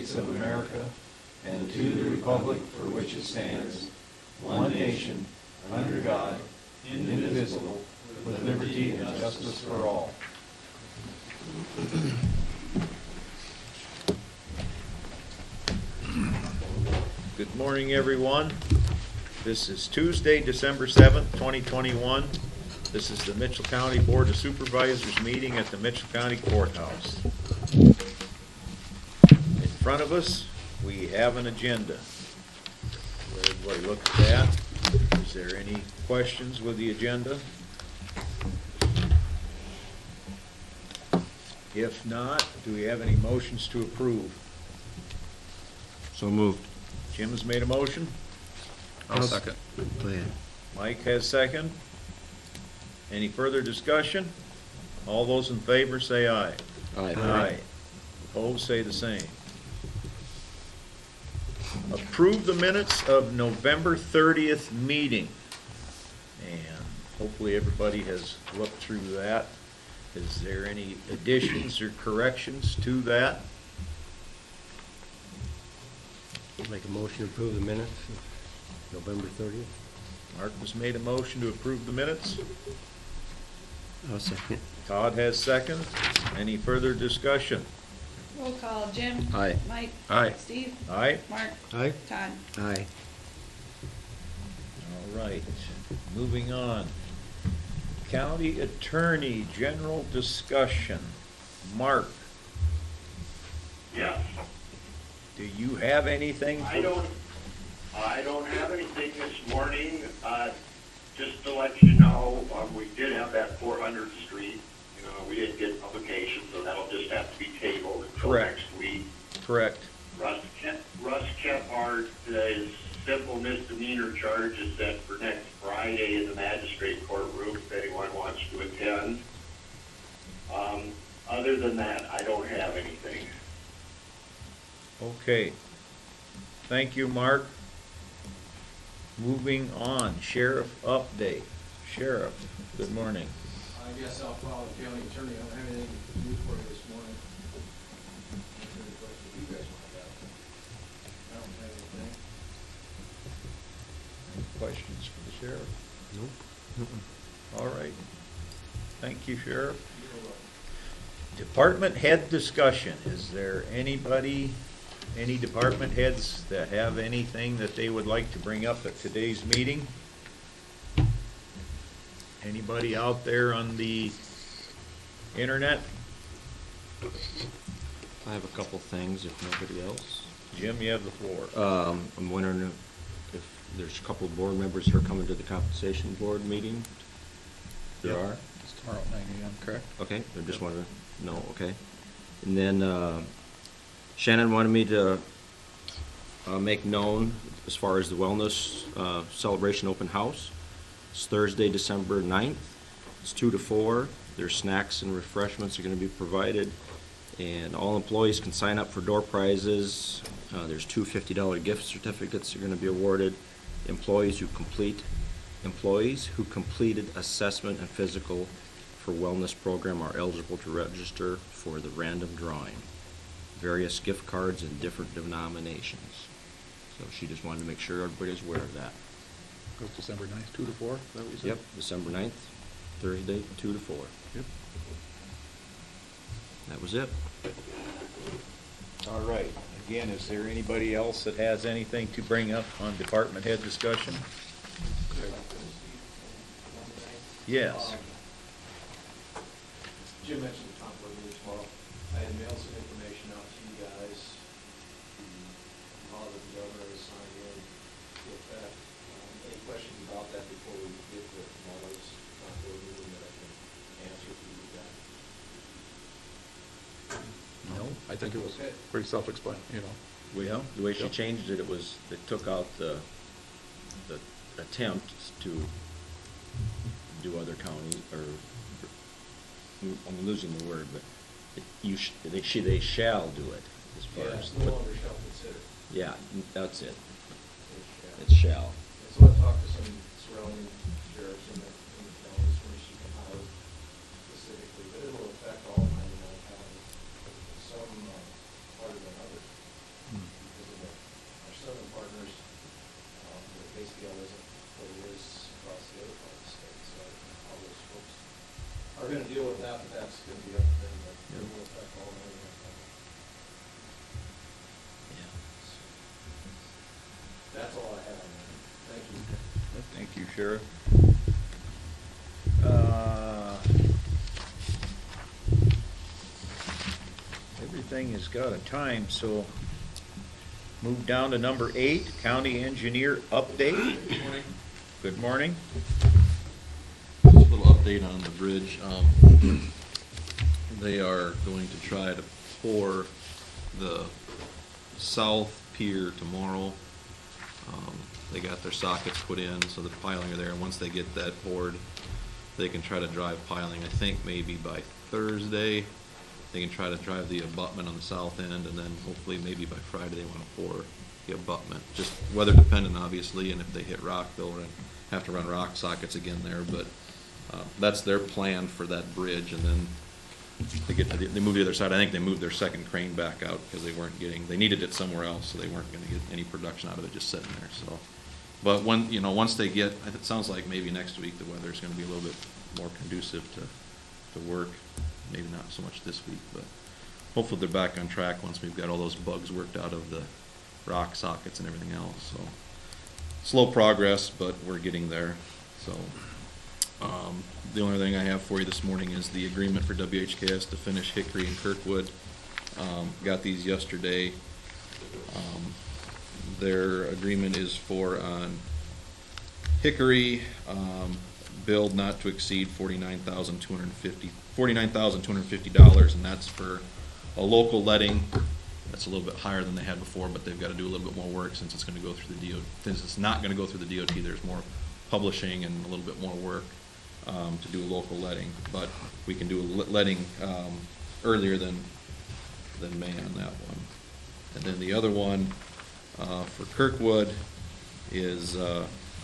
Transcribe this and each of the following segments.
States of America and to the republic for which it stands, one nation, under God, indivisible, with liberty and justice for all. Good morning, everyone. This is Tuesday, December 7th, 2021. This is the Mitchell County Board of Supervisors meeting at the Mitchell County Courthouse. In front of us, we have an agenda. Let everybody look at that. Is there any questions with the agenda? If not, do we have any motions to approve? So moved. Jim has made a motion. I'll second. Go ahead. Mike has second. Any further discussion? All those in favor say aye. Aye. Opposed say the same. Approve the minutes of November 30th meeting. And hopefully everybody has looked through that. Is there any additions or corrections to that? Make a motion to approve the minutes of November 30th. Mark has made a motion to approve the minutes. I'll second. Todd has second. Any further discussion? Roll call, Jim. Aye. Mike. Aye. Steve. Aye? Mark. Aye. Todd. Aye. All right, moving on. County Attorney, general discussion. Mark, Yes, do you have anything? I don't have anything this morning. Just to let you know, we did have that 400th Street. We didn't get publication, so that'll just have to be tabled until Correct. next week. Correct. Russ Kephart, his simple misdemeanor charge is set for next Friday in the magistrate courtroom if anyone wants to attend. Other than that, I don't have anything. Okay. Thank you, Mark. Moving on, sheriff update. Sheriff, good morning. I guess I'll follow the county attorney. I don't have anything new for you this morning. Answer any questions you guys want to have. I don't have anything. Any questions for the sheriff? Nope. All right. Thank you, Sheriff. You're welcome. Department head discussion. Is there anybody, any department heads that have anything that they would like to bring up at today's meeting? Anybody out there on the internet? I have a couple things, if nobody else. Jim, you have the floor. I'm wondering if there's a couple of board members who are coming to the compensation board meeting. There Yep. are? It's tomorrow at 9 a.m., correct? Okay, I just wanted to know, okay. And then Shannon wanted me to make known as far as the wellness celebration open house. It's Thursday, December 9th. It's 2 to 4. There's snacks and refreshments are going to be provided. And all employees can sign up for door prizes. There's two $50 gift certificates that are going to be awarded. Employees who completed assessment and physical for wellness program are eligible to register for the random drawing. Various gift cards in different denominations. So she just wanted to make sure everybody's aware of that. Goes December 9th, 2 to 4, is that what you said? Yep, December 9th, Thursday, 2 to 4. Yep. That was it. All right. Again, is there anybody else that has anything to bring up on department head discussion? Yes. Jim mentioned the conflict meeting tomorrow. I had mailed some information out to you guys. The law that the governor has signed in with that. Any questions about that before we get to tomorrow's conflict meeting that I can answer for you guys? No? I think it was pretty self-explanatory, Well, the way she changed it, it took out the attempt to do other counties, or, I'm losing the word, but they shall do it, as far Yeah, as. it's no longer shall consider. Yeah, that's it. It's shall. It shall. And so I talked to some surrounding sheriffs in the counties where she can hire specifically, but it'll affect all 99 counties. Some harder than others. Thank you, Sheriff. Everything has got a time, so move down to number 8, County Engineer Update. Good morning. Good morning. Just a little update on the bridge. They are going to try to pour the south pier tomorrow. They got their sockets put in, so the piling are there, and once they get that poured, they can try to drive piling, I think maybe by Thursday. They can try to drive the abutment on the south end, and then hopefully maybe by Friday they want to pour the abutment. Just weather dependent, obviously, and if they hit rock, they'll have to run rock sockets again there, but that's their plan for that bridge, and then they move the other side. I think they moved their second crane back out because they needed it somewhere else, so they weren't gonna get any production out of it just sitting there, so. But once they get, it sounds like maybe next week the weather's gonna be a little bit more conducive to work. Maybe not so much this week, but hopefully they're back on track once we've got all those bugs worked out of the rock sockets and everything else, so. Slow progress, but we're getting there, so. The only thing I have for you this morning is the agreement for WHKS to finish Hickory and Kirkwood. Got these yesterday. Their agreement is for on Hickory, billed not to exceed $49,250, and that's for a local letting. That's a little bit higher than they had before, but they've got to do a little bit more work since it's going to go through the DOT. Since it's not going to go through the DOT, there's more publishing and a little bit more work to do a local letting. But we can do a letting earlier than May on that one. And then the other one for Kirkwood is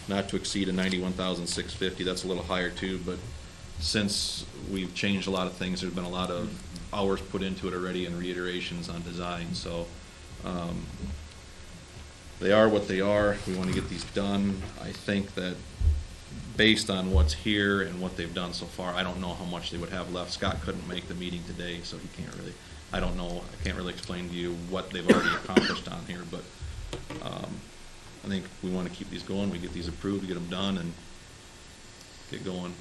not to exceed a $91,650. That's a little higher too, but since we've changed a lot of things, there's been a lot of hours put into it already and reiterations on design, so they are what they are. We want to get these done. I think that based on what's here and what they've done so far, I don't know how much they would have left. Scott couldn't make the meeting today, so he can't really, I don't know, I can't really explain to you what they've already accomplished on here, but I think we want to keep these going. We get these approved, get them done, and get going.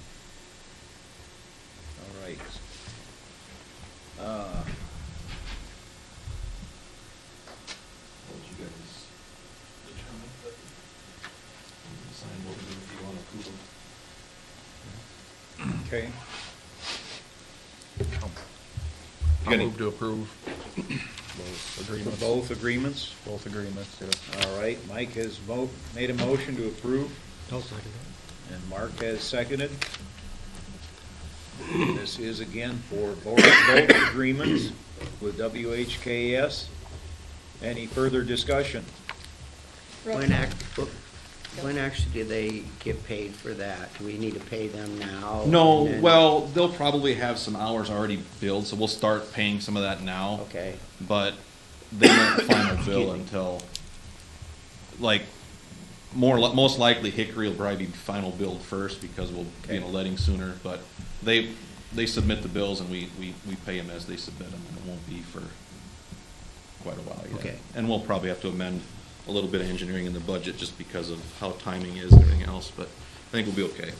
All right. What you guys determine, but sign what we do if you want to approve them. Okay. I'll move to approve both agreements. Both agreements? Both agreements, yes. All right, Mike has made a motion to approve, I'll second and Mark has seconded. This is again for both agreements with WHKS. Any further discussion? Roll When call. actually do they get paid for that? Do we need to pay them now? No, And then- well, they'll probably have some hours already billed, so we'll start paying some of that now. Okay, But they won't final bill until, like, most likely Hickory will probably be final billed first because we'll be in a letting sooner, but they submit the bills and we pay them as they submit them, and it won't be for quite a while yet. Okay. And we'll probably have to amend a little bit of engineering in the budget just because of how timing is and everything else, but I think we'll be okay.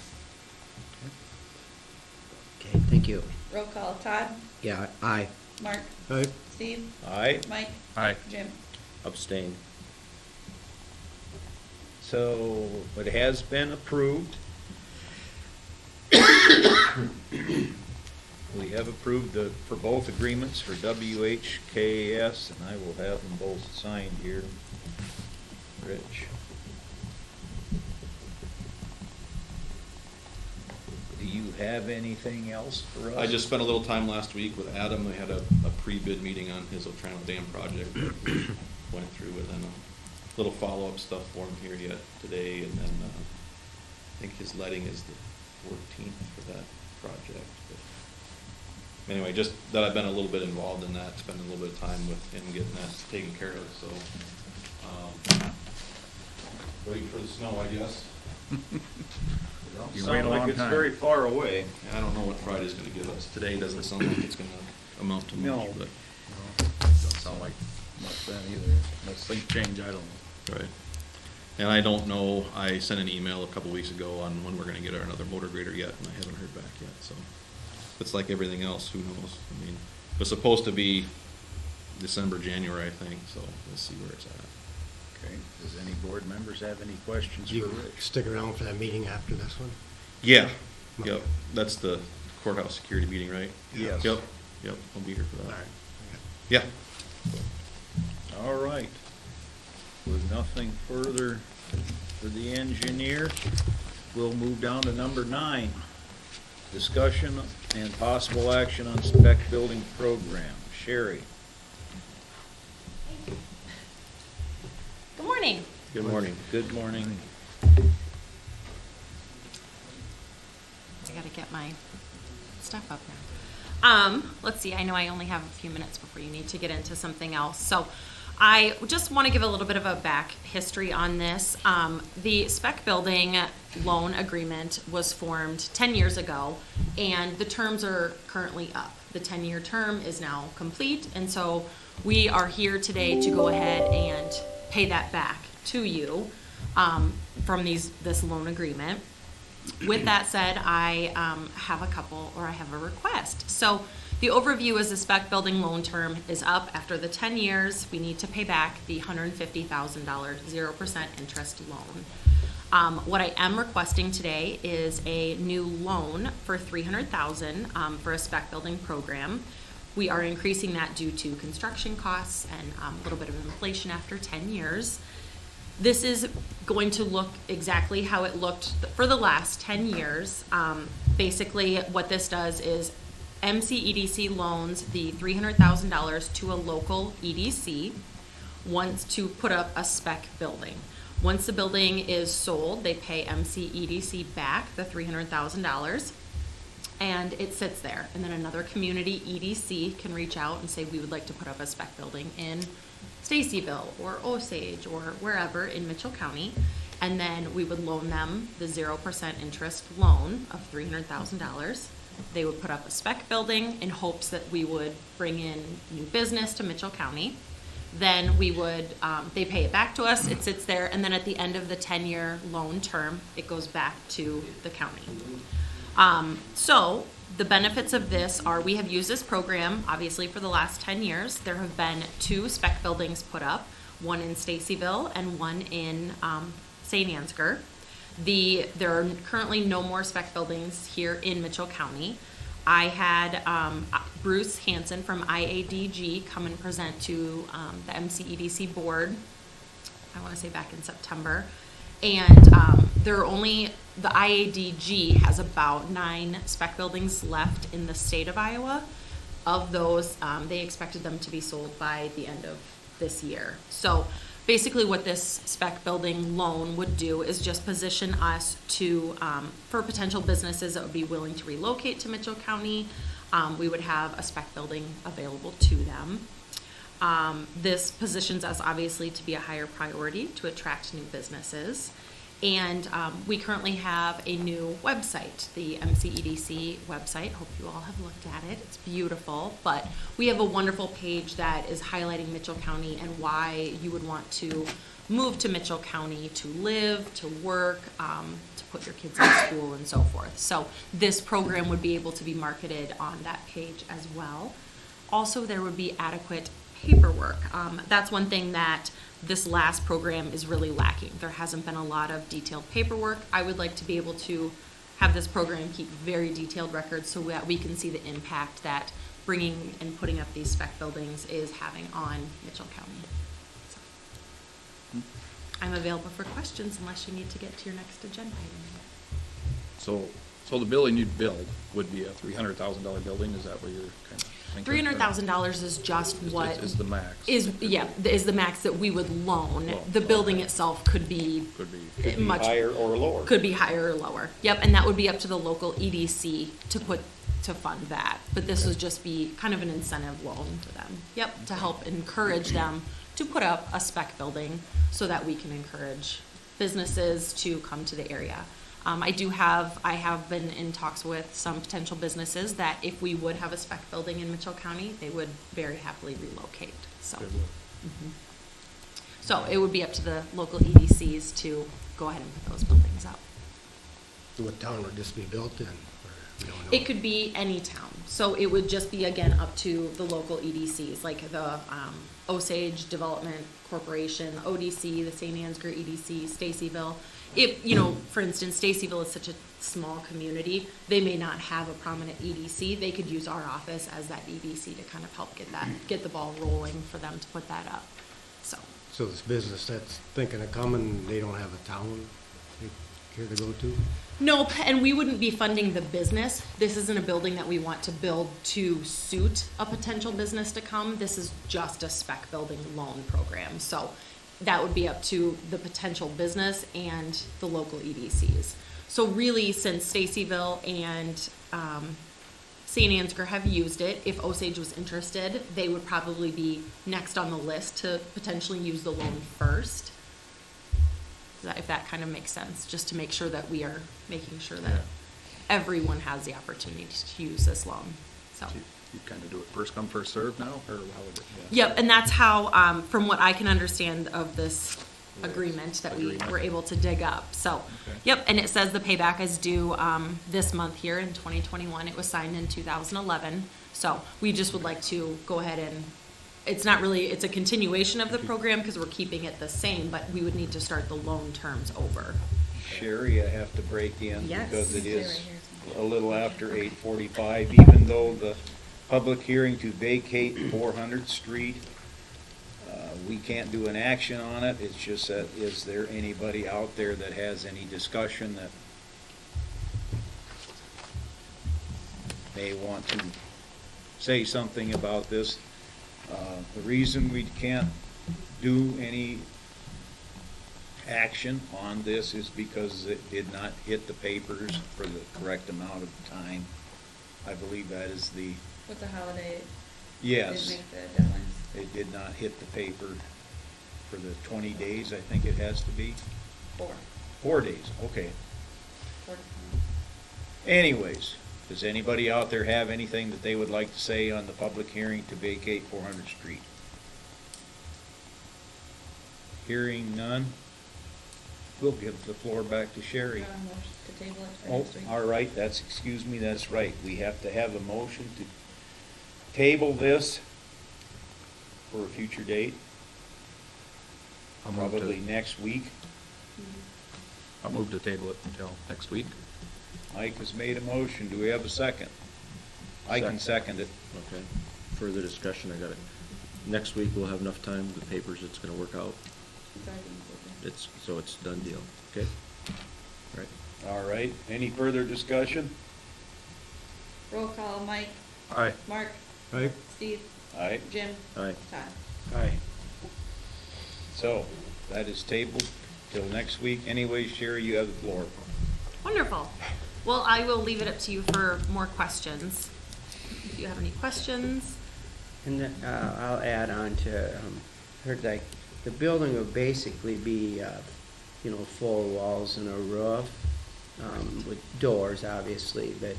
okay, thank you. Roll call. Todd, Yeah, aye. Mark, Aye. Steve, Aye. Mike, Aye. Jim. Abstain. So it has been approved. We have approved for both agreements for WHKS, and I will have them both signed here. Rich. Do you have anything else for us? I just spent a little time last week with Adam. We had a pre-bid meeting on his Otranto Dam project that went through, and then a little follow-up stuff for him here yet today, and then I think his letting is the 14th for that project. But anyway, just that I've been a little bit involved in that, spending a little bit of time with him getting that taken care of, so waiting for the snow, I guess. You Sound wait a like long it's time. very far away. I don't know what Friday's gonna give us. Today doesn't sound like it's gonna amount to much, No. but. Don't sound like much then either. Unless things change, I don't know. Right. And I don't know, I sent an email a couple weeks ago on when we're gonna get another motor grader yet, and I haven't heard back yet, so. It's like everything else, who knows? I mean, it was supposed to be December, January, I think, so we'll see where it's at. Okay, does any board members have any questions for You Rich? stick around for that meeting after this one? Yeah, yep, that's the courthouse security meeting, right? Yes. Yep, I'll be here for All that. right. Yeah. All right. With nothing further for the engineer, we'll move down to number 9. Discussion and possible action on spec building program. Sherry. Good morning. Good morning. Good morning. I gotta get my stuff up now. Let's see, I know I only have a few minutes before you need to get into something else. So I just want to give a little bit of a back history on this. The spec building loan agreement was formed 10 years ago, and the terms are currently up. The 10-year term is now complete, and so we are here today to go ahead and pay that back to you from this loan agreement. With that said, I have a request. So the overview is the spec building loan term is up after the 10 years. We need to pay back the $150,000 0% interest loan. What I am requesting today is a new loan for $300,000 for a spec building program. We are increasing that due to construction costs and a little bit of inflation after 10 years. This is going to look exactly how it looked for the last 10 years. Basically, what this does is MCEDC loans the $300,000 to a local EDC wants to put up a spec building. Once the building is sold, they pay MCEDC back the $300,000, and it sits there. And then another community EDC can reach out and say, we would like to put up a spec building in Stacyville or Osage or wherever in Mitchell County, and then we would loan them the 0% interest loan of $300,000. They would put up a spec building in hopes that we would bring in new business to Mitchell County. Then we would, they pay it back to us, it sits there, and then at the end of the 10-year loan term, it goes back to the county. So the benefits of this are we have used this program, obviously, for the last 10 years. There have been 2 spec buildings put up, one in Stacyville and one in St. Ansgar. There are currently no more spec buildings here in Mitchell County. I had Bruce Hansen from IADG come and present to the MCEDC board, I want to say back in September. And the IADG has about 9 spec buildings left in the state of Iowa. Of those, they expected them to be sold by the end of this year. So basically what this spec building loan would do is just position us to, for potential businesses that would be willing to relocate to Mitchell County, we would have a spec building available to them. This positions us obviously to be a higher priority to attract new businesses. And we currently have a new website, the MCEDC website. Hope you all have looked at it. It's beautiful, but we have a wonderful page that is highlighting Mitchell County and why you would want to move to Mitchell County to live, to work, to put your kids in school and so forth. So this program would be able to be marketed on that page as well. Also, there would be adequate paperwork. That's one thing that this last program is really lacking. There hasn't been a lot of detailed paperwork. I would like to be able to have this program keep very detailed records so that we can see the impact that bringing and putting up these spec buildings is having on Mitchell County. So, I'm available for questions unless you need to get to your next agenda item. So the building you'd build would be a $300,000 building, is that what you're kind of thinking? $300,000 is just what Is the max. is the max that we would loan. The building itself could be much Higher or lower? Could be higher or lower. Yep, and that would be up to the local EDC to fund that. But this would just be kind of an incentive loan to them. Yep, to help encourage them to put up a spec building so that we can encourage businesses to come to the area. I have been in talks with some potential businesses that if we would have a spec building in Mitchell County, they would very happily relocate. So, So it would be up to the local EDCs to go ahead and put those buildings up. What town would this be built in? Or we don't know? It could be any town, so it would just be, again, up to the local EDCs, like the Osage Development Corporation, ODC, the St. Ansgar EDC, Stacyville. If, you know, for instance, Stacyville is such a small community, they may not have a prominent EDC, they could use our office as that EDC to kind of help get the ball rolling for them to put that up, so. So this business that's thinking of coming, they don't have a town they care to go to? Nope, and we wouldn't be funding the business. This isn't a building that we want to build to suit a potential business to come. This is just a spec building loan program. So that would be up to the potential business and the local EDCs. So really, since Stacyville and St. Ansgar have used it, if Osage was interested, they would probably be next on the list to potentially use the loan first. If that kind of makes sense, just to make sure that we are making sure that everyone has the opportunity to use this loan, so. You kind of do it first come, first served now, or how would it? Yep, and that's how, from what I can understand of this agreement that we were able to dig up, so. Okay. Yep, and it says the payback is due, this month here in 2021, it was signed in 2011, so we just would like to go ahead and, it's not really, it's a continuation of the program because we're keeping it the same, but we would need to start the loan terms over. Sherry, I have to break in Yes. because it is a little after 8:45, even though the public hearing to vacate 400th Street, we can't do an action on it. It's just that, is there anybody out there that has any discussion that may want to say something about this? The reason we can't do any action on this is because it did not hit the papers for the correct amount of time. I believe that is the, With the holiday, yes, didn't make the deadlines. it did not hit the paper for the 20 days, I think it has to be. 4 days, okay. 4 to 5. Anyways, does anybody out there have anything that they would like to say on the public hearing to vacate 400th Street? Hearing none, we'll give the floor back to Sherry. Motion to table it for Oh, next week. all right, that's right. We have to have a motion to table this for a future date, I'll move probably to, next week. I'll move to table it until next week. Mike has made a motion. Do we have a second? I can second it. Okay. Further discussion, I got it. Next week, we'll have enough time, the papers, it's gonna work out. It's already been tabled. So it's done deal, okay? Right. All right, any further discussion? Roll call, Mike, Aye. Mark, Right? Steve, Aye, Jim, Aye. Todd. aye. So, that is tabled till next week. Anyway, Sherry, you have the floor. Wonderful. Well, I will leave it up to you for more questions. If you have any questions. And then, I'll add on to, heard like, the building will basically be, full walls and a roof, with doors, obviously, but,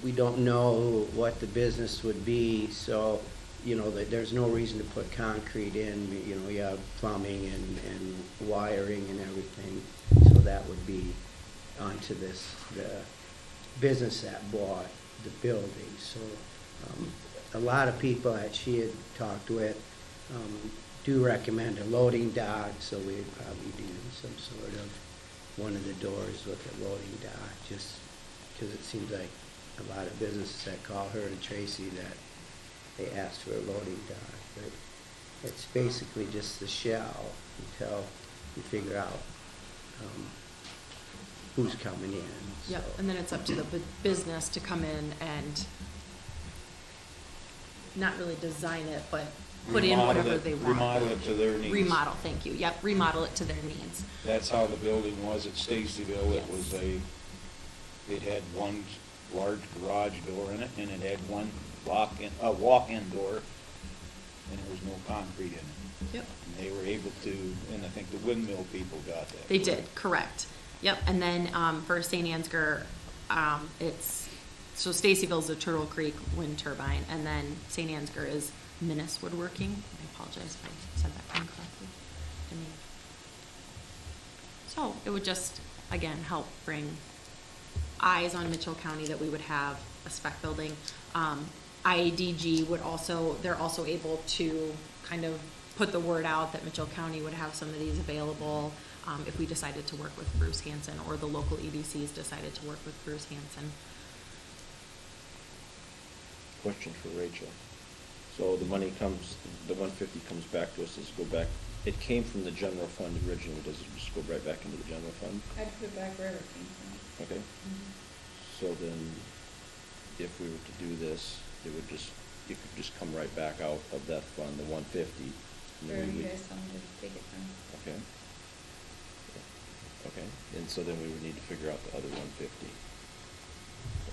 we don't know what the business would be, so, that there's no reason to put concrete in, we have plumbing and wiring and everything, so that would be onto the business that bought the building, so, a lot of people that she had talked with, do recommend a loading dock, so we'd probably do some sort of, one of the doors with a loading dock, just because it seems like a lot of businesses that call her and Tracy that they asked for a loading dock, but it's basically just the shell until you figure out, who's coming in. Yep, so. and then it's up to the business to come in and not really design it, but put in Remodel whatever it- they want. Remodel it to their needs. Remodel, thank you. Yep, remodel it to their needs. That's how the building was at Stacyville. It Yes. was it had one large garage door in it, and it had one walk-in door, and there was no concrete in it. Yep. And they were able to, and I think the windmill people got that. They did, correct. Yep, and then, for St. Ansgar, so Stacyville's a Turtle Creek wind turbine, and then St. Ansgar is Minnis Woodworking. I apologize if I said that incorrectly. need. So it would just, again, help bring eyes on Mitchell County that we would have a spec building. IADG would also, they're also able to kind of put the word out that Mitchell County would have some of these available, if we decided to work with Bruce Hansen, or the local EDCs decided to work with Bruce Hansen. Question for Rachel. So the money comes, the 150 comes back to us, does it go back, it came from the general fund originally, does it just go right back into the general fund? I'd put it back wherever it came from. Okay. So then, if we were to do this, it would just, it could just come right back out of that fund, the 150. and then Wherever we you would- guys tell me to take it from. Okay. Okay, and so then we would need to figure out the other 150. So,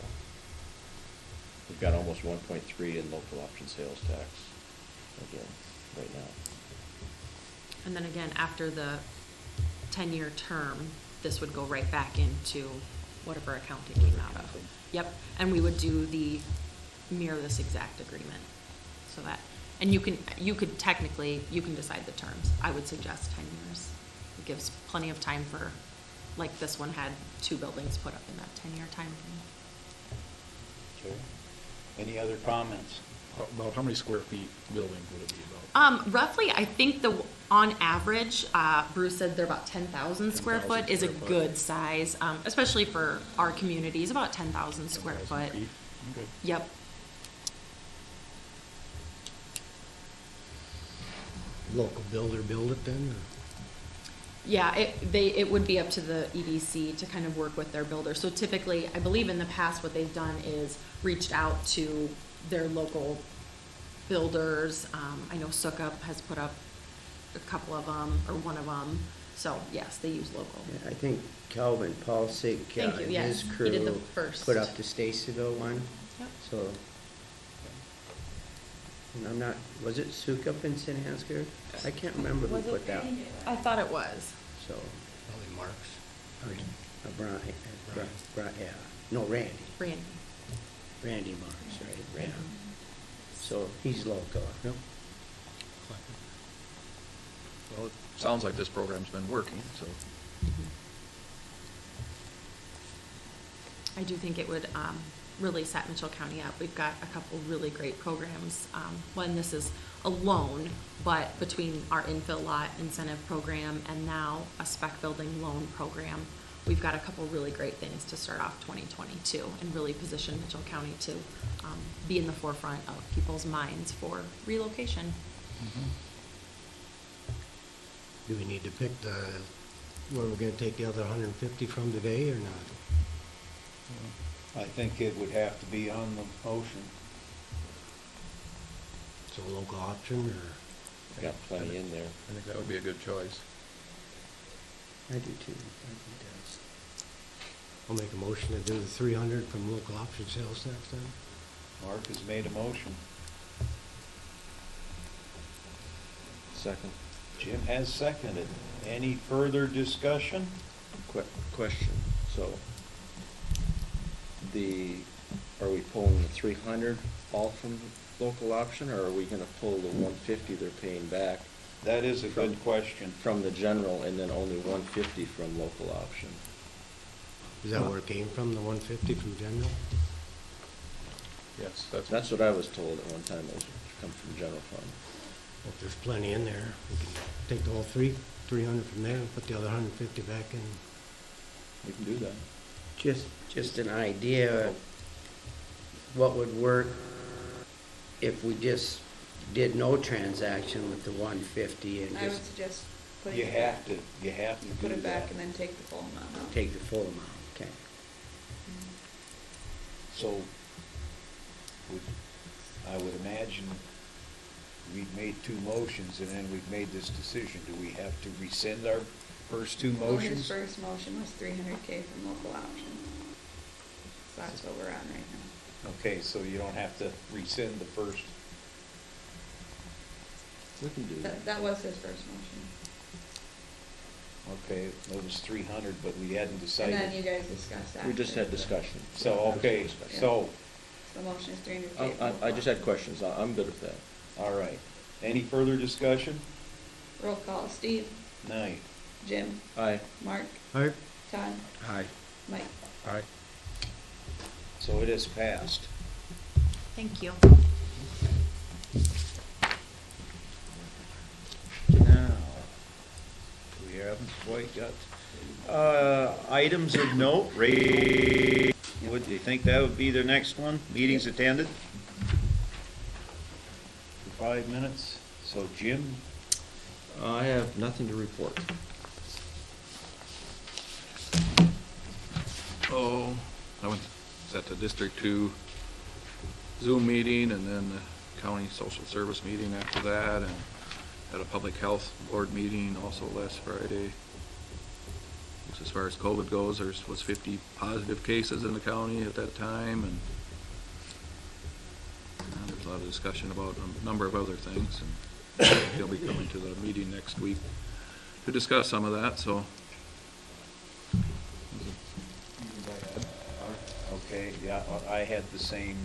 we've got almost 1.3 in local option sales tax, again, right now. And then again, after the 10-year term, this would go right back into whatever account it came out of. Yep, and we would do mirror this exact agreement, so that, and you could technically, you can decide the terms. I would suggest 10 years. It gives plenty of time for, like this one had 2 buildings put up in that 10-year time frame. Okay. Any other comments? About how many square feet building would it be about? Roughly, I think on average, Bruce said they're about 10,000 square 10,000 foot is a square foot. good size, especially for our communities, about 10,000 square 10,000 foot. feet? Okay. Yep. Local builder build it then, or? Yeah, it would be up to the EDC to kind of work with their builder. So typically, I believe in the past, what they've done is reached out to their local builders. I know Sukup has put up a couple of them, or one of them. So yes, they use local. Yeah, I think Calvin Paulsik, Thank you, and yes. his He did the crew first. put up the Stacyville one, Yep. so. And I'm not, was it Sukup in St. Ansgar? I can't remember who Was it? put that, I thought it was. so. Probably Marks. Brian, yeah, no, Randy. Randy. Randy Marks, right, Randy. So he's local. Yep. Well, it sounds like this program's been working, so. I do think it would really set Mitchell County up. We've got a couple really great programs. One, this is a loan, but between our infill lot incentive program and now a spec building loan program, we've got a couple really great things to start off 2022 and really position Mitchell County to be in the forefront of people's minds for relocation. Do we need to pick where we're gonna take the other 150 from today, or not? I think it would have to be on the motion. So local option, or? Got plenty in there. I think that would be a good choice. I do too. I think that's. I'll make a motion to do the 300 from local option sales tax then. Mark has made a motion. Second. Jim has seconded. Any further discussion? Question, so, are we pulling the 300 all from local option, or are we gonna pull the 150 they're paying back That is a good From- question. from the general and then only 150 from local option? Is that where it came from, the 150 from general? Yes, That's what I was told at one time, it was come from general fund. Well, if there's plenty in there, we can take the whole 300 from there and put the other 150 back in. We can do that. Just an idea of what would work if we just did no transaction with the 150 and I would just suggest putting You it have back. to do Put it back that. and then take the full amount out. take the full amount, okay? So, I would imagine we've made 2 motions and then we've made this decision. Do we have to rescind our first 2 Well, his motions? first motion was 300K from local option. So that's what we're on right now. Okay, so you don't have to rescind the first. We can do that. That was his first motion. Okay, it was 300, but we hadn't And decided. then you guys discussed after. We just had discussion. So, okay, so, The motion is 300K. I just had questions, I'm good with that. all right. Any further discussion? Roll call, Steve, Aye. Jim, Aye. Mark, All right, Todd, Aye. Mike. Aye. So it is passed. Thank you. Now, we haven't quite got, items of note, would you think that would be the next one? Meetings attended? For 5 minutes, so Jim, I have nothing to report. Oh, I was at the District 2 Zoom meeting and then the County Social Service meeting after that, and had a Public Health Board meeting also last Friday. Which, as far as COVID goes, there was 50 positive cases in the county at that time, and there's a lot of discussion about a number of other things, and they'll be coming to the meeting next week to discuss some of that, so. okay, yeah, I had the same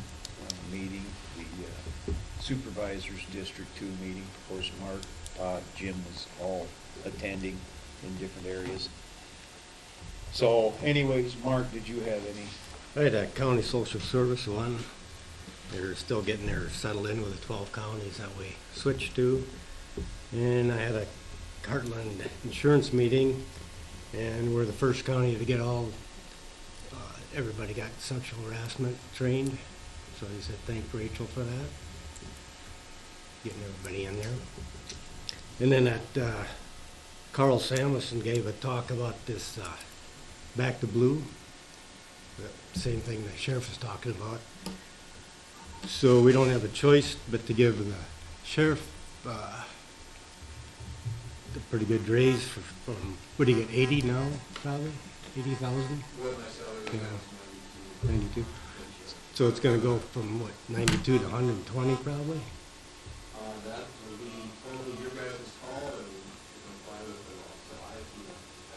meeting, the Supervisors District 2 meeting. Of course, Mark, Todd, Jim was all attending in different areas. So anyways, Mark, did you have any? I had that county social service one. They're still getting there settled in with the 12 counties that we switched to. And I had a Heartland insurance meeting, and we're the first county to get all, everybody got sexual harassment trained. So he said, thank Rachel for that. Getting everybody in there. And then that Carl Samuelson gave a talk about this back to blue. The same thing the sheriff was talking about. So we don't have a choice but to give the sheriff the pretty good raise from, what do you get, 80 now, probably? 80,000? Yeah, 92. So it's gonna go from, what, 92 to 120 probably? That will be totally your guys' call, and you can apply with it all. So I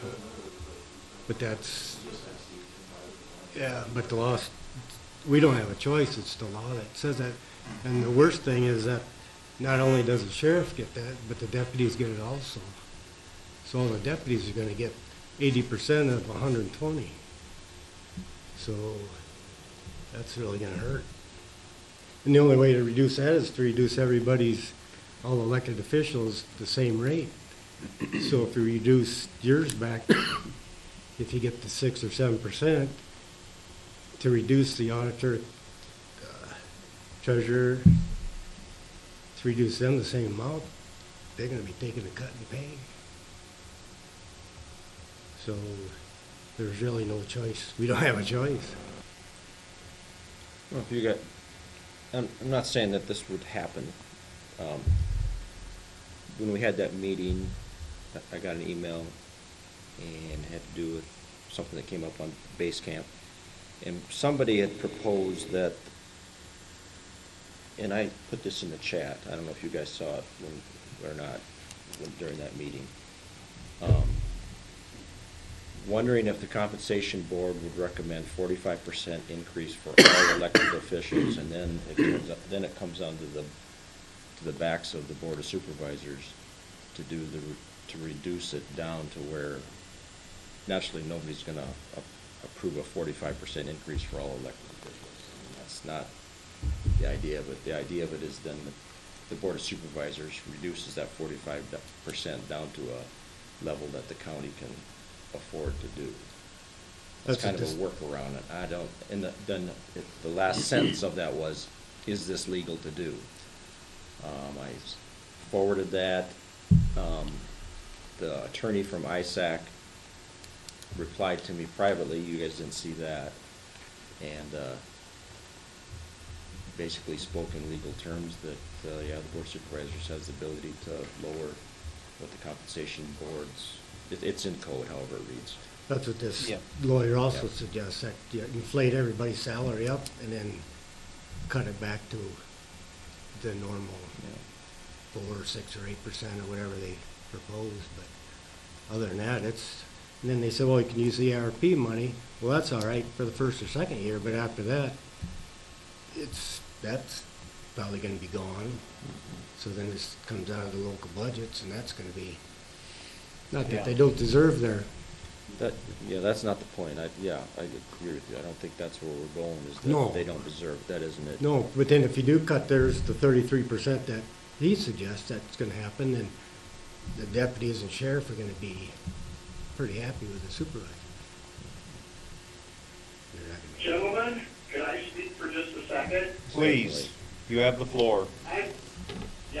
don't know. But that's, yeah, but the law, we don't have a choice, it's the law that says that. And the worst thing is that not only does the sheriff get that, but the deputies get it also. So all the deputies are gonna get 80% of 120. So that's really gonna hurt. And the only way to reduce that is to reduce everybody's, all elected officials, the same rate. So if you reduce yours back, if you get to 6 or 7%, to reduce the auditor, treasurer, to reduce them the same amount, they're gonna be taking a cut in pay. So there's really no choice. We don't have a choice. Well, if you got, I'm not saying that this would happen. When we had that meeting, I got an email and it had to do with something that came up on base camp. And somebody had proposed that, and I put this in the chat, I don't know if you guys saw it or not during that meeting. Wondering if the compensation board would recommend 45% increase for all elected officials, and then it comes on to the backs of the board of supervisors to reduce it down to where naturally nobody's going to approve a 45% increase for all elected officials. And that's not the idea of it. The idea of it is then the board of supervisors reduces that 45% down to a level that the county can afford to do. That's kind of a workaround. I don't, and then the last sentence of that was, is this legal to do? I forwarded that. The attorney from ISAC replied to me privately, you guys didn't see that, and basically spoke in legal terms that, yeah, the board of supervisors has the ability to lower what the compensation boards, it's in code, however it reads. That's what this Yeah. lawyer also Yeah. suggests, that you inflate everybody's salary up and then cut it back to the normal 4, 6, or 8% or whatever they propose. But other than that, and then they said, well, you can use the ARP money. Well, that's all right for the first or second year, but after that, that's probably going to be gone. So then this comes out of the local budgets, and that's going to be Not that they don't deserve their, Yeah, that's not the point. I agree with you. I don't think that's where we're going, is No. that they don't deserve, that isn't it? no, but then if you do cut theirs to 33% that he suggests that's gonna happen, then the deputies and sheriff are gonna be pretty happy with the supervisor. They're not gonna be- Gentlemen, can I speak for just a second? Please, you have the floor.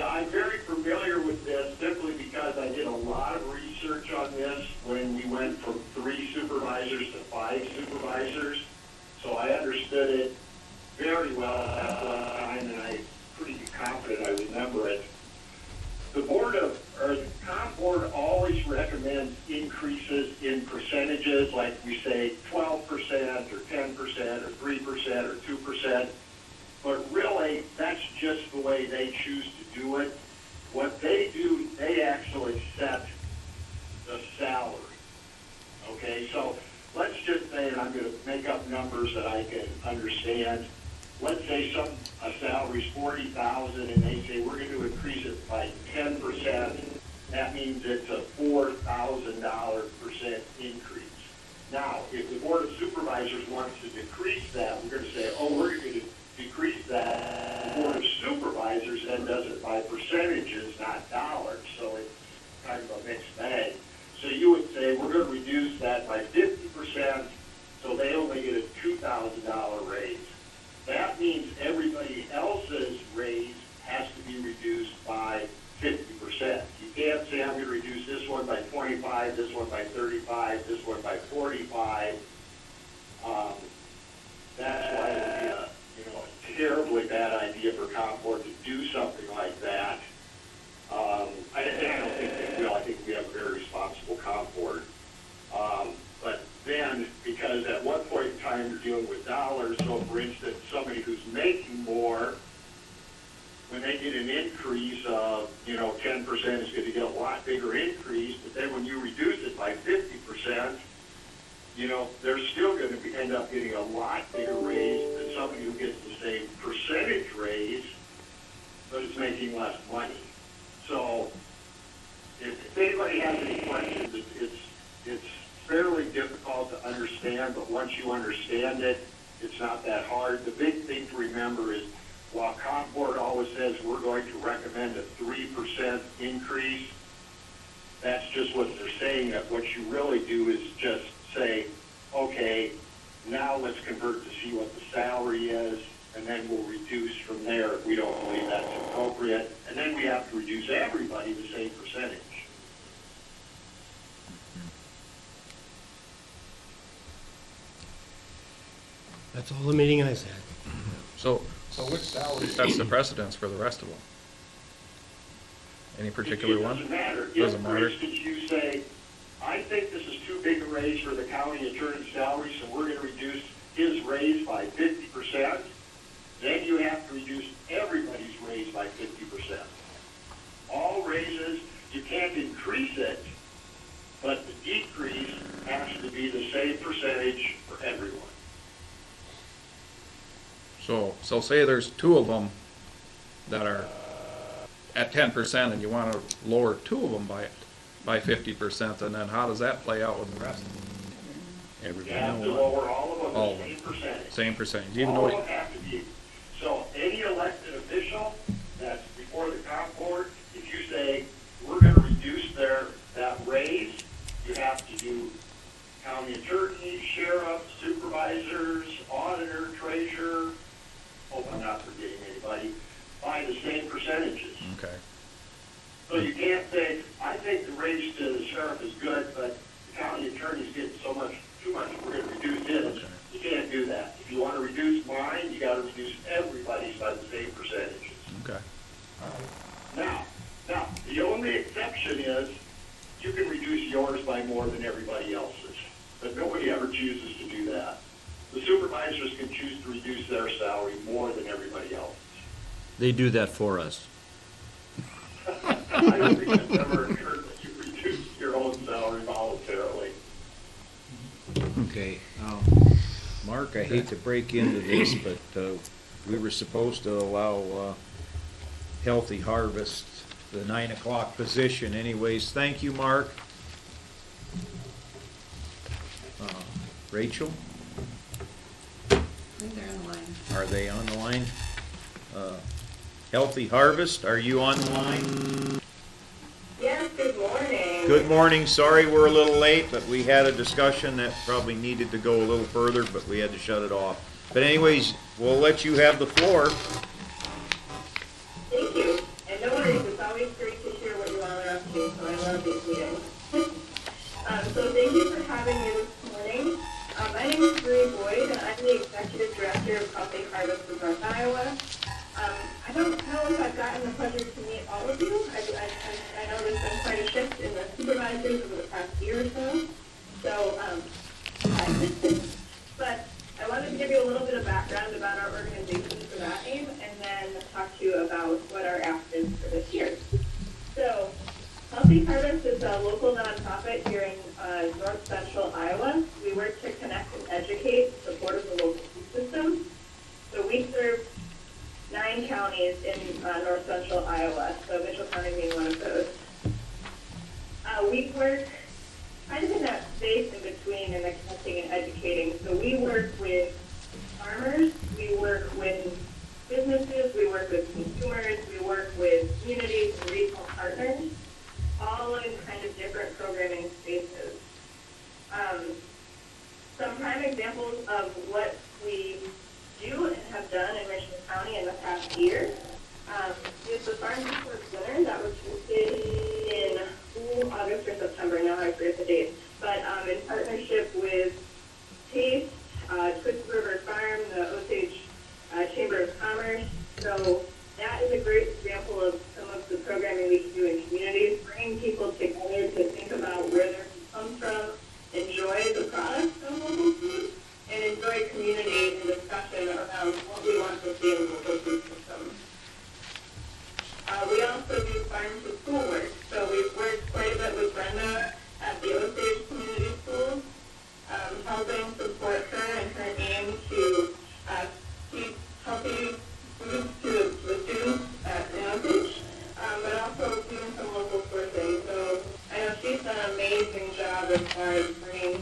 I'm very familiar with this simply because I did a lot of research on this when we went from 3 supervisors to 5 supervisors. So I understood it very well at that one time, and I'm pretty confident I remember it. The comp board always recommends increases in percentages, like we say 12% or 10% or 3% or 2%. But really, that's just the way they choose to do it. What they do, they actually set the salary. Okay, so let's just say, and I'm going to make up numbers that I can understand. Let's say a salary's $40,000, and they say we're going to increase it by 10%. That means it's a $4,000% increase. Now, if the Board of Supervisors wants to decrease that, we're going to say, oh, we're going to decrease that. The Board of Supervisors then does it by percentages, not dollars. So it's kind of a mixed bag. So you would say we're going to reduce that by 50%, so they only get a $2,000 raise. That means everybody else's raise has to be reduced by 50%. You can't say I'm going to reduce this one by 25, this one by 35, this one by 45. That's why it would be a terribly bad idea for comp board to do something like that. I don't think they will. I think we have a very responsible comp board. But then, because at one point in time you're dealing with dollars, so for instance, somebody who's making more, when they get an increase of, 10% is going to get a lot bigger increase, but then when you reduce it by 50%, they're still going to end up getting a lot bigger raise than somebody who gets the same percentage raise, but is making less money. So, if anybody has any questions, it's fairly difficult to understand, but once you understand it, it's not that hard. The big thing to remember is, while comp board always says we're going to recommend a 3% increase, that's just what they're saying. That what you really do is just say, okay, now let's convert to see what the salary is, and then we'll reduce from there if we don't believe that's appropriate. And then we have to reduce everybody the same percentage. That's all the meeting I said. So which salary sets the precedence for the rest of them? Any particular It one? doesn't matter. Doesn't If, matter. for instance, you say, I think this is too big a raise for the county attorney's salary, so we're going to reduce his raise by 50%, then you have to reduce everybody's raise by 50%. All raises, you can't increase it, but the decrease has to be the same percentage for everyone. So say there's 2 of them that are at 10%, and you want to lower 2 of them by 50%, and then how does that play out with the rest? You Everybody have to know lower all of them All the of same percentage. Same percentage, even All though, of them have to be. So any elected official that's before the comp board, if you say, we're going to reduce that raise, you have to do county attorney, sheriff, supervisors, auditor, treasurer, hope I'm not forgetting anybody, by the same percentages. okay. So you can't say, I think the raise to the sheriff is good, but the county attorney's getting too much, we're going to reduce his. You can't do that. If you want to reduce mine, you got to reduce everybody's by the same percentages. Okay. Now, the only exception is you can reduce yours by more than everybody else's, but nobody ever chooses to do that. The supervisors can choose to reduce their salary more than everybody else's. They do that for us. I don't think it's ever occurred that you reduce your own salary voluntarily. Okay, Mark, I hate to break into this, but we were supposed to allow Healthy Harvest the 9 o'clock position anyways. Thank you, Mark. Rachel, I think they're on the line. are they on the line? Healthy Harvest, are you on the line? Yes, good morning. Good morning, sorry we're a little late, but we had a discussion that probably needed to go a little further, but we had to shut it off. But anyways, we'll let you have the floor. Thank you. And no worries, it's always great to hear what you all are up to, so I love these meetings. So thank you for having me this morning. My name is Girly Boyd, and I'm the Executive Director of Healthy Harvest of North Iowa. I don't know if I've gotten the pleasure to meet all of you. I know there's been quite a shift in the supervisors over the past year or so. So, but I wanted to give you a little bit of background about our organization for that aim, and then talk to you about what our ask is for this year. So, Healthy Harvest is a local nonprofit here in north central Iowa. We work to connect and educate in support of the local food system. So we serve 9 counties in north central Iowa, so Mitchell County being one of those. We work kind of in that space in between in the connecting and educating. So we work with farmers, we work with businesses, we work with consumers, we work with communities and regional partners, all in kind of different programming spaces. Some prime examples of what we do and have done in Richmond County in the past year is the Farm to Fork Dinner that was hosted in August or September, now I forget the date, but in partnership with Taste, Twist River Farm, the Osage Chamber of Commerce. So that is a great example of some of the programming we can do in communities, bringing people together to think about where their food comes from, enjoy the products of local food, and enjoy community and discussion around what we want to see in the local food system. We also do farm to school work. So we've worked quite a bit with Brenda at the Osage Community Schools, helping support her in her aim to feed healthy foods to the students at Osage, but also doing some local sourcing. So I know she's done an amazing job as far as bringing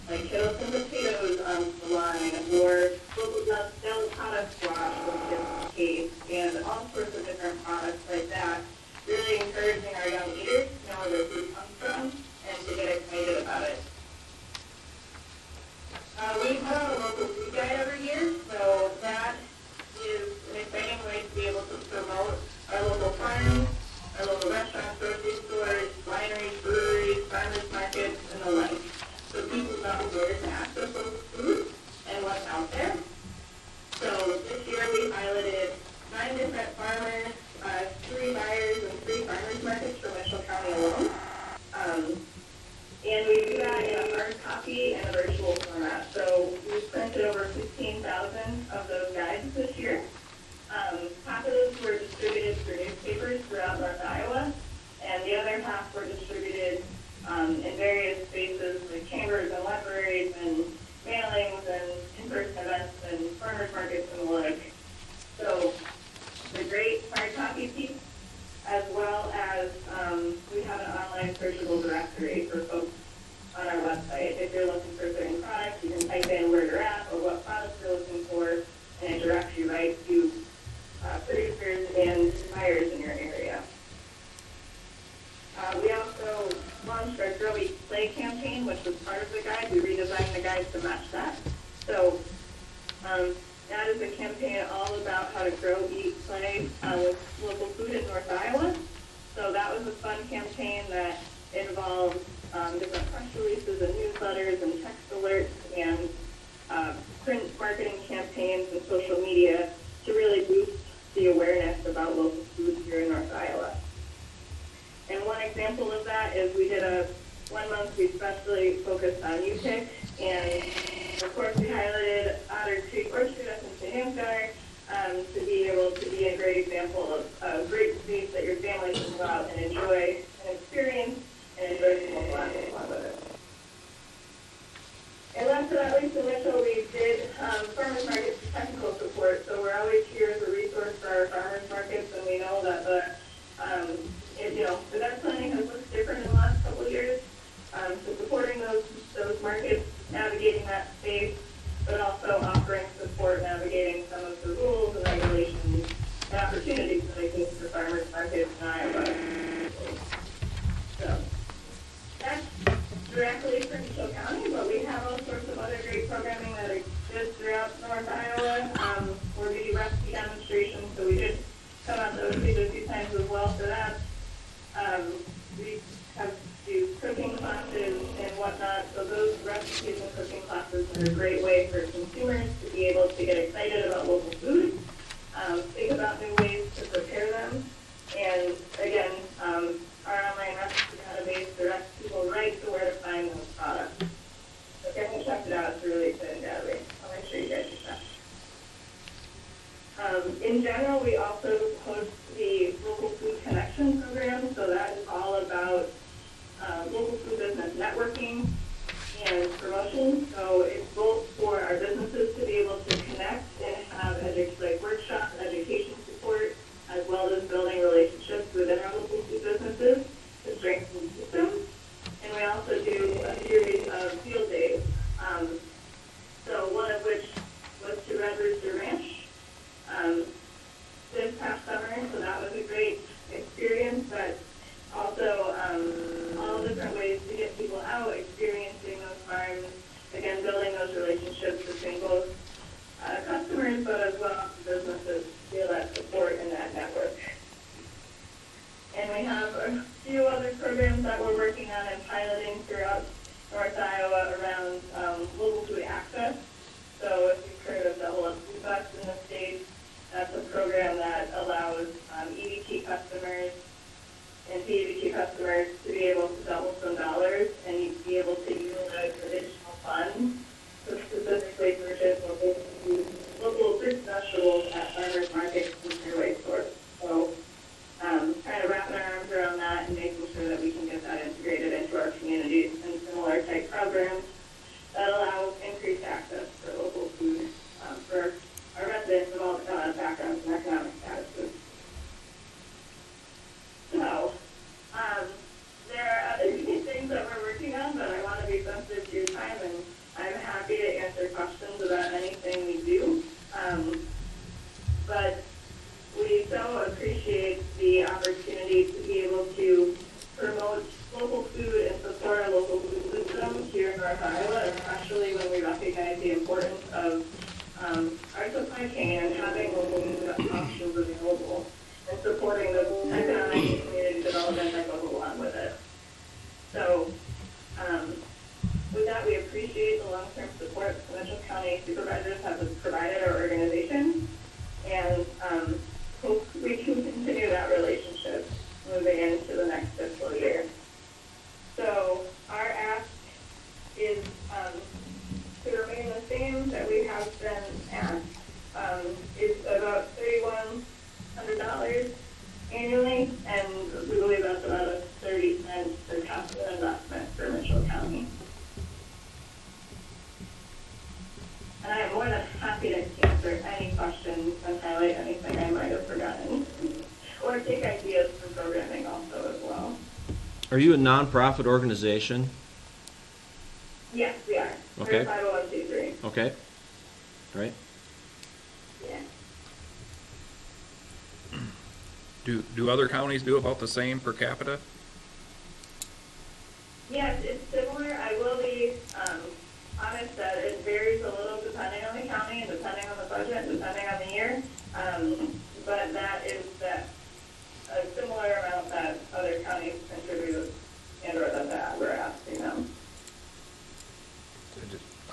like kettle and potatoes on the line, or local Dell product squash with case, and all sorts of different products like that. Really encouraging our young eaters to know where their food comes from and to get excited about it. We put out a local food guide every year, so that is an exciting way to be able to promote our local farms, our local restaurants, grocery stores, wineries, breweries, farmers markets, and the like. So people know where to access those foods and what's out there. So this year we piloted 9 different farmers, 3 buyers, and 3 farmers markets for Mitchell County alone. And we do that in a hard copy and a virtual format. So we've printed over 15,000 of those guides this year. Half of those were distributed through newspapers throughout North Iowa, and the other half were distributed in various spaces like chambers and libraries and mailings and in-person events and farmers markets and the like. So the great hard copy piece, as well as we have an online searchable directory for folks on our website. If you're looking for certain products, you can type in where you're at or what products you're looking for, and it directs you right to producers and buyers in your area. We also launched our Girly Play campaign, which was part of the guide. We redesigned the guide to match that. So that is a campaign all about how to grow, eat, play with local food in North Iowa. So that was a fun campaign that involved different press releases and newsletters and text alerts and print marketing campaigns and social media to really boost the awareness about local food here in North Iowa. And one example of that is we did 1 month we especially focused on UPIC, and of course we highlighted Otter Creek Orchard up in St. Center to be able to be a great example of a great space that your family can go out and enjoy and experience and enjoy some local animals along with it. And last but not least, in Mitchell, we did farmers markets technical support. So we're always here as a resource for our farmers markets, and we know that the event planning has looked different in the last couple of years. So supporting those markets navigating that space, but also offering support navigating some of the rules and regulations and opportunities that exist for farmers markets in Iowa. So that's directly from Mitchell County, but we have all sorts of other great programming that exists throughout North Iowa. Where we do recipe demonstrations, so we did come out to Osage a few times as well for that. We have do cooking classes and whatnot, so those recipes and cooking classes are a great way for consumers to be able to get excited about local food, think about new ways to prepare them, and again, our online recipe database directs people right to where to find those products. So if you haven't checked it out, it's a really exciting database. I'll make sure you guys check that. In general, we also host the Local Food Connection program, so that is all about local food business networking and promotion. So it's both for our businesses to be able to connect and have workshops, education support, as well as building relationships within our local food businesses to strengthen the system. And we also do a series of field days. So one of which was to Red Rooster Ranch this past summer, so that was a great experience, but also all different ways to get people out, experiencing those farms, again, building those relationships between both customers, but as well as businesses to feel that support in that network. And we have a few other programs that we're working on and piloting throughout North Iowa around local food access. So if you've heard of Double Up Food Bucks in the state, that's a program that allows EBT customers and PBT customers to be able to double some dollars and be able to utilize additional funds to specifically purchase local fruits and vegetables at farmers markets and fairway stores. So kind of wrapping our arms around that and making sure that we can get that integrated into our communities and similar type programs that allow increased access for local food for our residents of all backgrounds and economic statuses. So, there are other things that we're working on, but I want to be sensitive to your time, and I'm happy to answer questions about anything we do. But we so appreciate the opportunity to be able to promote local food and support our local food system here in North Iowa, especially when we recognize the importance of our supply chain and having local food options available and supporting the economic and community development that goes along with it. So, with that, we appreciate the long-term support the Mitchell County Supervisors have provided our organization, and hope we can continue that relationship moving into the next fiscal year. So, our ask is to remain the same that we have been at. It's about $3,100 annually, and we believe that's about a 30-cent per capita investment for Mitchell County. And I am more than happy to answer any questions and highlight anything I might have forgotten, or take ideas for programming also as well. Are you a nonprofit organization? Yes, we are. Okay. We're 501c3. Okay. Right. Yeah. Do other counties do about the same per capita? Yes, it's similar. I will be honest that it varies a little depending on the county and depending on the budget and depending on the year. But that is a similar amount that other counties contribute and or that we're asking them.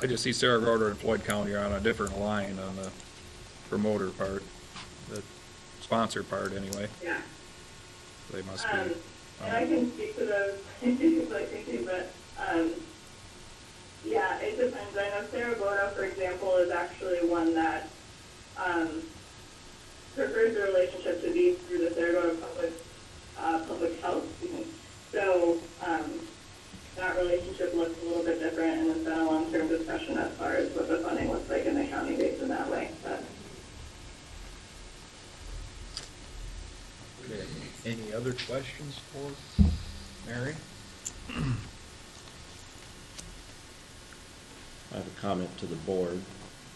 I just see Saragordo and Floyd County are on a different line on the promoter part, the sponsor part anyway. Yeah. They must be. And I can speak to those issues like they do, but yeah, it depends. I know Saragordo, for example, is actually one that prefers the relationship to be through the Saragordo Public Health. So that relationship looks a little bit different, and there's been a long-term discussion as far as what the funding looks like in the county based in that way. But Okay. Any other questions for Mary? I have a comment to the board.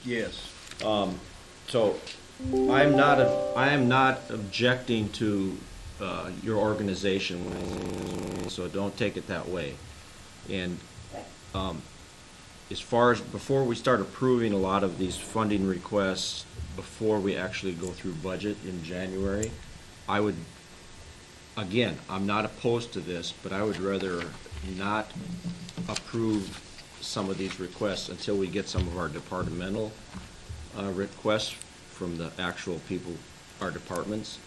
Yes. So, I am not objecting to your organization, so don't take it that way. And as far as, before we start approving a lot of these funding requests, before we actually go through budget in January, I would, again, I'm not opposed to this, but I would rather not approve some of these requests until we get some of our departmental requests from the actual people, our departments,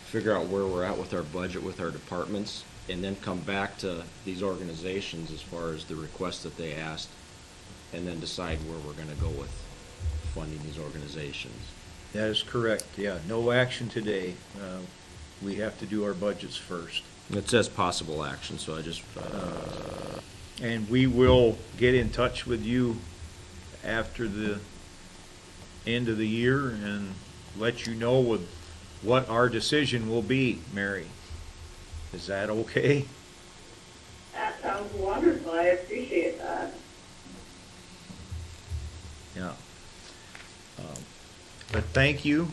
figure out where we're at with our budget with our departments, and then come back to these organizations as far as the requests that they asked, and then decide where we're gonna go with funding these organizations. That is correct, yeah. No action today. We have to do our budgets first. It says possible action, so I just, And we will get in touch with you after the end of the year and let you know what our decision will be, Mary. Is that okay? That sounds wonderful. I appreciate that. Yeah. But thank you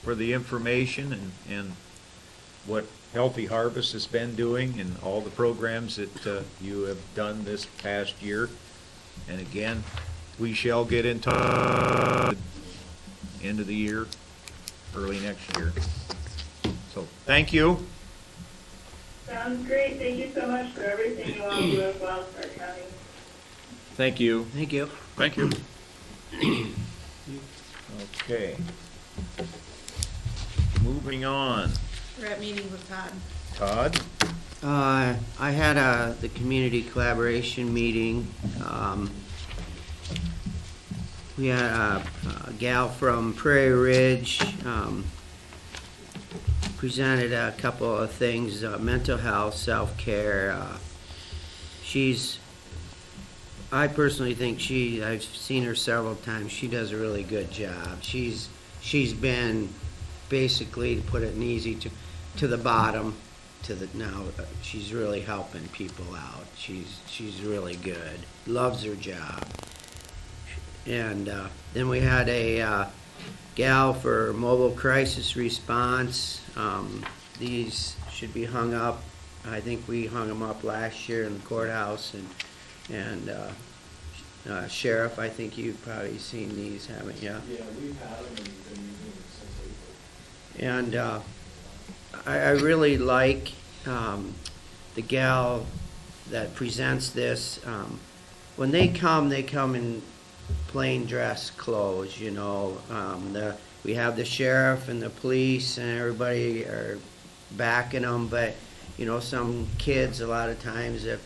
for the information and what Healthy Harvest has been doing and all the programs that you have done this past year. And again, we shall get in touch end of the year, early next year. So, thank you. Sounds great. Thank you so much for everything you all do as well, Stark County. thank you. Thank you. Thank you. Okay. Moving on. We're at meetings with Todd. Todd? I had the community collaboration meeting. We had a gal from Prairie Ridge, presented a couple of things, mental health, self-care. I personally think I've seen her several times, she does a really good job. She's been basically, to put it in easy, to the bottom, now she's really helping people out. She's really good, loves her job. And then we had a gal for mobile crisis response. These should be hung up. I think we hung them up last year in the courthouse, and Sheriff, I think you've probably seen these, haven't you? Yeah, we've had them and been using them since April. And I really like the gal that presents this. When they come in plain dress clothes, you know. We have the sheriff and the police and everybody are backing them, but you know, some kids, a lot of times, if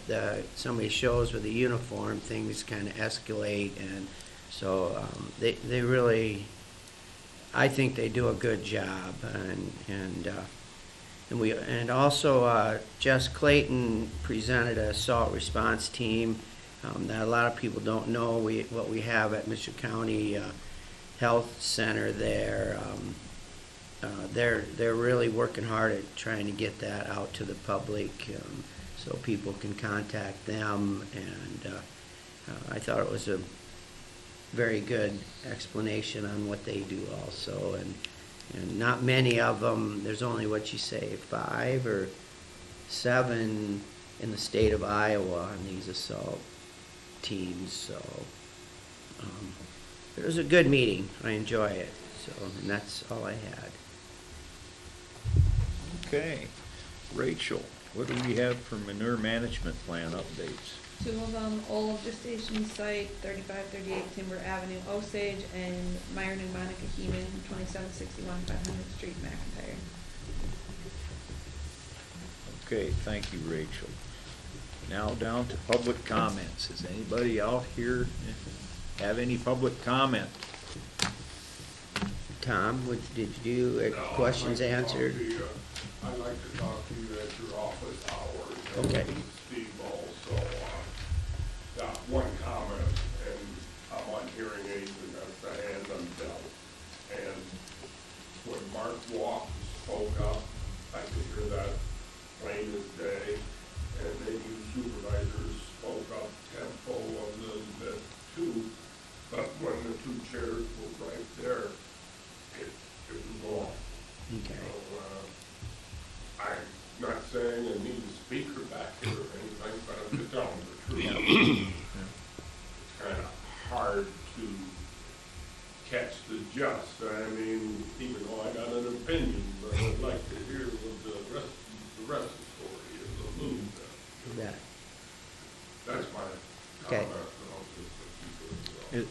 somebody shows with a uniform, things kind of escalate, and so they really, I think they do a good job, and also Jess Clayton presented a assault response team that a lot of people don't know what we have at Mitchell County Health Center there. They're really working hard at trying to get that out to the public, so people can contact them, and I thought it was a very good explanation on what they do also, and not many of them. There's only, what you say, 5 or 7 in the state of Iowa on these assault teams, so it was a good meeting. I enjoy it, and that's all I had. Okay. Rachel, what do we have for manure management plan updates? 2 of them, Old Gestation Site, 3538 Timber Avenue, Osage, and Myron and Monica Heeman, 2761 500th Street, McIntyre. Okay, thank you, Rachel. Now down to public comments. Does anybody out here have any public comment? Tom, did you have questions answered? I'd like to talk to you at your office hours. Okay. Steve also, one comment, and I'm on hearing aids, and that's the hand I'm dealt. And when Mark Walk spoke up, I could hear that plain as day. And then you supervisors spoke up tempo a little bit that. That's my Okay. comment, and I'll just keep it as well.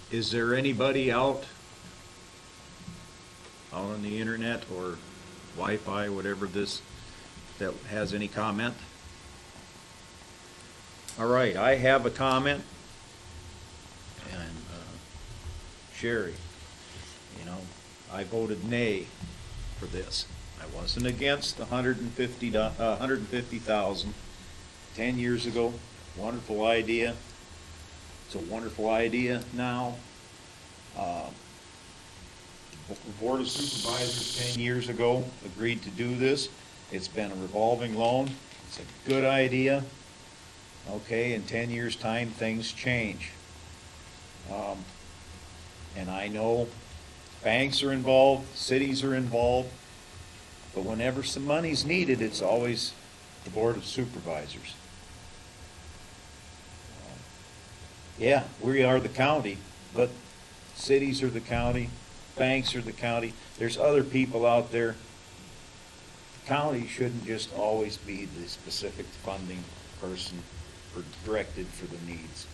Is there anybody out on the internet or Wi-Fi, whatever this, that has any comment? All right, I have a comment. And Sherry, you know, I voted nay for this. I wasn't against the 150,000 10 years ago. Wonderful idea. It's a wonderful idea now. The Board of Supervisors 10 years ago agreed to do this. It's been a revolving loan. It's a good idea. Okay, in 10 years' time, things change. And I know banks are involved, cities are involved, but whenever some money's needed, it's always the Board of Supervisors. Yeah, we are the county, but cities are the county, banks are the county. There's other people out there. The county shouldn't just always be the specific funding person or directed for the needs.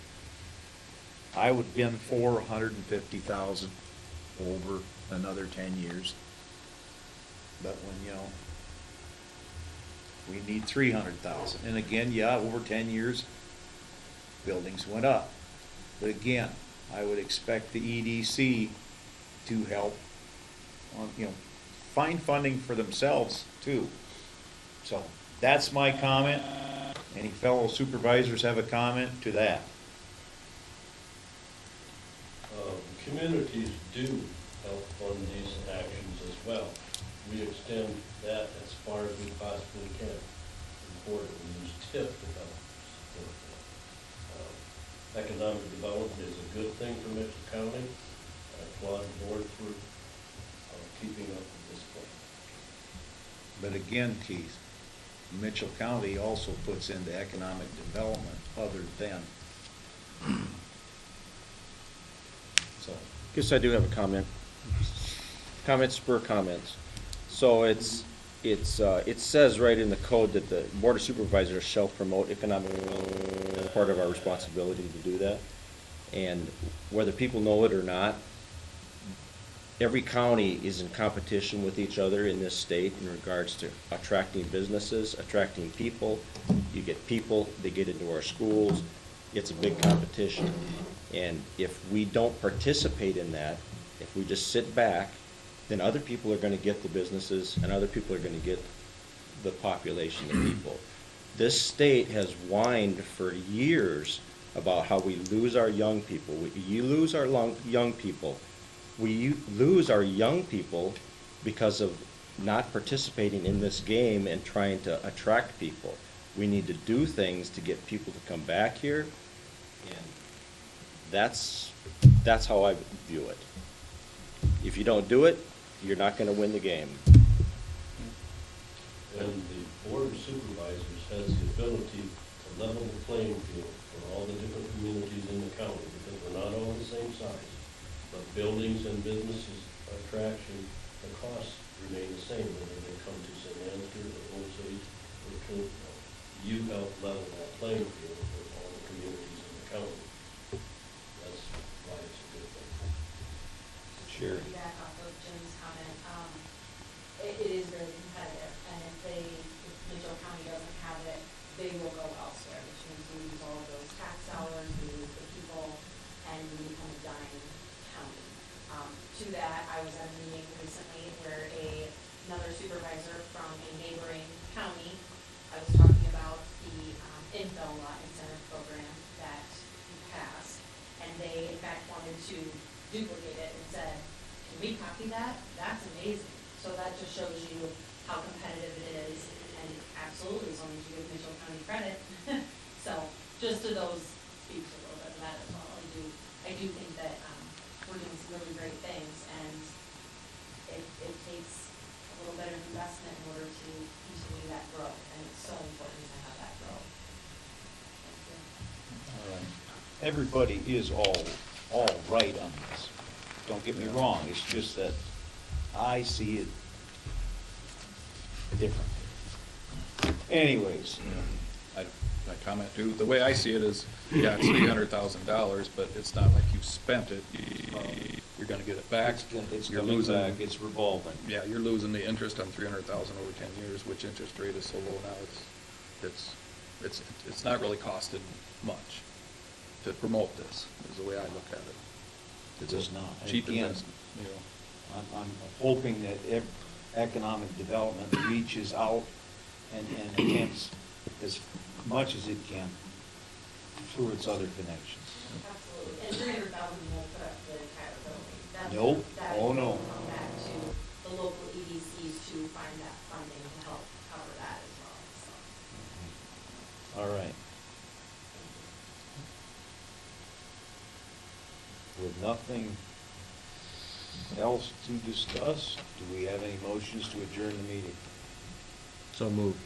I would have been for 150,000 over another 10 years. But when, you know, we need 300,000. And again, yeah, over 10 years, buildings went up. But again, I would expect the EDC to help on, you know, find funding for themselves too. So that's my comment. Any fellow supervisors have a comment to that? Communities do help fund these actions as well. We extend that as far as we possibly can. Important, we use TIF to help support that. Economic development is a good thing for Mitchell County. I applaud the board for keeping up with this plan. But again, Keith, Mitchell County also puts into economic development other than. So, Guess I do have a comment. Comments spur comments. So it says right in the code that the Board of Supervisors shall promote economic, part of our responsibility to do that. And whether people know it or not, every county is in competition with each other in this state in regards to attracting businesses, attracting people. You get people, they get into our schools. It's a big competition. And if we don't participate in that, if we just sit back, then other people are going to get the businesses and other people are going to get the population of people. This state has whined for years about how we lose our young people. We lose our young people. We lose our young people because of not participating in this game and trying to attract people. We need to do things to get people to come back here, and that's how I view it. If you don't do it, you're not going to win the game. And the Board of Supervisors has the ability to level the playing field for all the different communities in the county, because we're not all the same size. But buildings and businesses attraction, the costs remain the same, whether they come to St. Andrews or Osage or Toledo. You help level that playing field for all the communities in the county. That's why it's a good thing. Sure. Back off of Jim's comment, it is very competitive, and if Mitchell County doesn't have it, they will go elsewhere, which means we lose all of those tax dollars, we lose the people, and we become a dying county. To that, I was at a meeting recently where another supervisor from a neighboring county, I was talking about the infill lot incentive program that we passed, and they in fact wanted to duplicate it and said, can we copy that? That's amazing. So that just shows you how competitive it is, and absolutely, as long as you give Mitchell County credit. So just to those speaks a little bit of that as well. I do think that we're doing some really great things, and it takes a little bit of investment in order to continue that growth, and it's so important to have that growth. Thank you. Everybody is all right on this. Don't get me wrong, it's just that I see it differently. Anyways, I comment too, the way I see it is, yeah, it's $300,000, but it's not like you've spent it. You're gonna get it back. It's You're coming losing- back, it's revolving. Yeah, you're losing the interest on 300,000 over 10 years, which interest rate is so low now, it's not really costing much to promote this, is the way I look at it. It does not. And Cheap again, investment, you know. I'm hoping that economic development reaches out and enhance as much as it can through its other connections. Absolutely, and 300,000 won't put up the entire building. Nope. That Oh, will no. come back to the local EDCs to find that funding to help cover that as well, so. All right. With nothing else to discuss, do we have any motions to adjourn the meeting? So moved.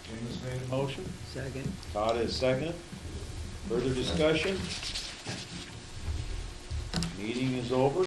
James made a motion. Second. Todd has seconded. Further discussion? Meeting is over.